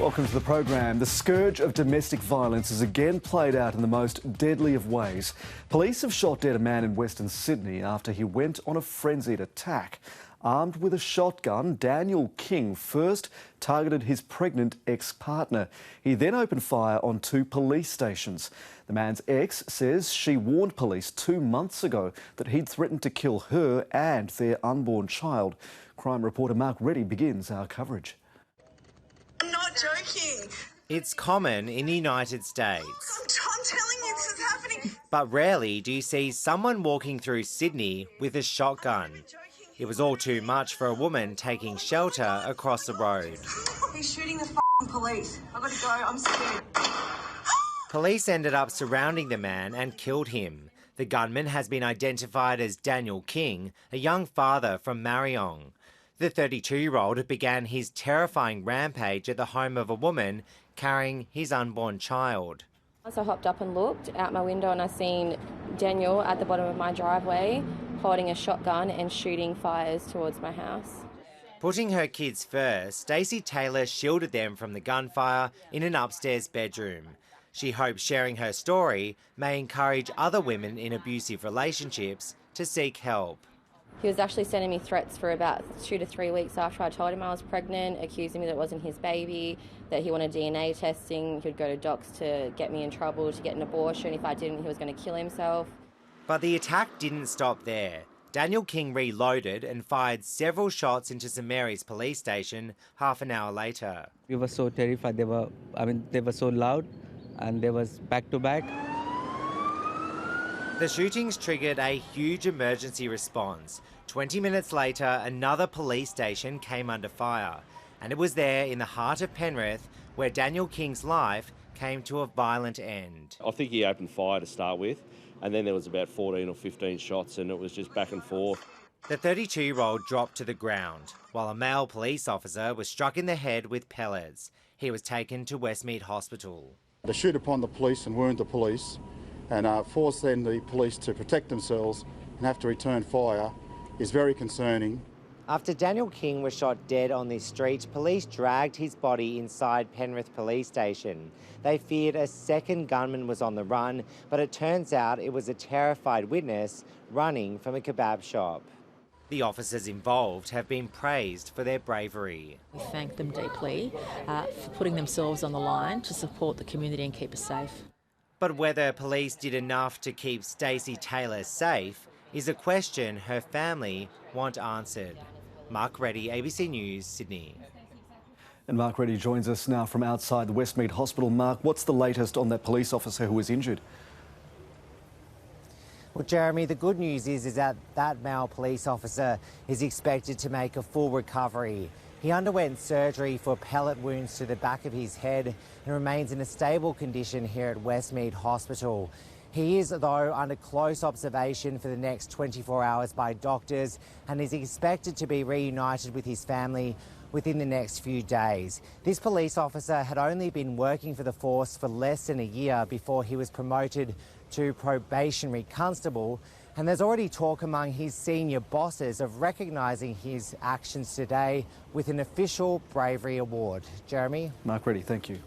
Welcome to the program. The scourge of domestic violence is again played out in the most deadly of ways. Police have shot dead a man in Western Sydney after he went on a frenzied attack. Armed with a shotgun, Daniel King first targeted his pregnant ex-partner. He then opened fire on 2 police stations. The man's ex says she warned police 2 months ago that he'd threatened to kill her and their unborn child. Crime reporter Mark Reddie begins our coverage. I'm not joking. It's common in the United States. I'm telling you, this is happening. But rarely do you see someone walking through Sydney with a shotgun. It was all too much for a woman taking shelter across the road. He's shooting the f***ing police. I've got to go, I'm scared. Police ended up surrounding the man and killed him. The gunman has been identified as Daniel King, a young father from Mariong. The 32-year-old began his terrifying rampage at the home of a woman carrying his unborn child. So I hopped up and looked out my window and I seen Daniel at the bottom of my driveway holding a shotgun and shooting fires towards my house. Putting her kids first, Stacey Taylor shielded them from the gunfire in an upstairs bedroom. She hopes sharing her story may encourage other women in abusive relationships to seek help. He was actually sending me threats for about 2 to 3 weeks after I told him I was pregnant, accusing me that it wasn't his baby, that he wanted DNA testing, he would go to docs to get me in trouble, to get an abortion. If I didn't, he was going to kill himself. But the attack didn't stop there. Daniel King reloaded and fired several shots into St Mary's police station half an hour later. We were so terrified. They were so loud and they was back to back. The shootings triggered a huge emergency response. 20 minutes later, another police station came under fire. And it was there in the heart of Penrith where Daniel King's life came to a violent end. I think he opened fire to start with, and then there was about 14 or 15 shots and it was just back and forth. The 32-year-old dropped to the ground, while a male police officer was struck in the head with pellets. He was taken to Westmead Hospital. To shoot upon the police and wound the police and force then the police to protect themselves and have to return fire is very concerning. After Daniel King was shot dead on this street, police dragged his body inside Penrith Police Station. They feared a second gunman was on the run, but it turns out it was a terrified witness running from a kebab shop. The officers involved have been praised for their bravery. We thank them deeply for putting themselves on the line to support the community and keep us safe. But whether police did enough to keep Stacey Taylor safe is a question her family want answered. Mark Reddie, ABC News, Sydney. And Mark Reddie joins us now from outside the Westmead Hospital. Mark, what's the latest on that police officer who was injured? Well, Jeremy, the good news is that male police officer is expected to make a full recovery. He underwent surgery for pellet wounds to the back of his head and remains in a stable condition here at Westmead Hospital. He is, though, under close observation for the next 24 hours by doctors and is expected to be reunited with his family within the next few days. This police officer had only been working for the force for less than a year before he was promoted to probationary constable, and there's already talk among his senior bosses of recognising his actions today with an official bravery award. Jeremy? Mark Reddie, thank you.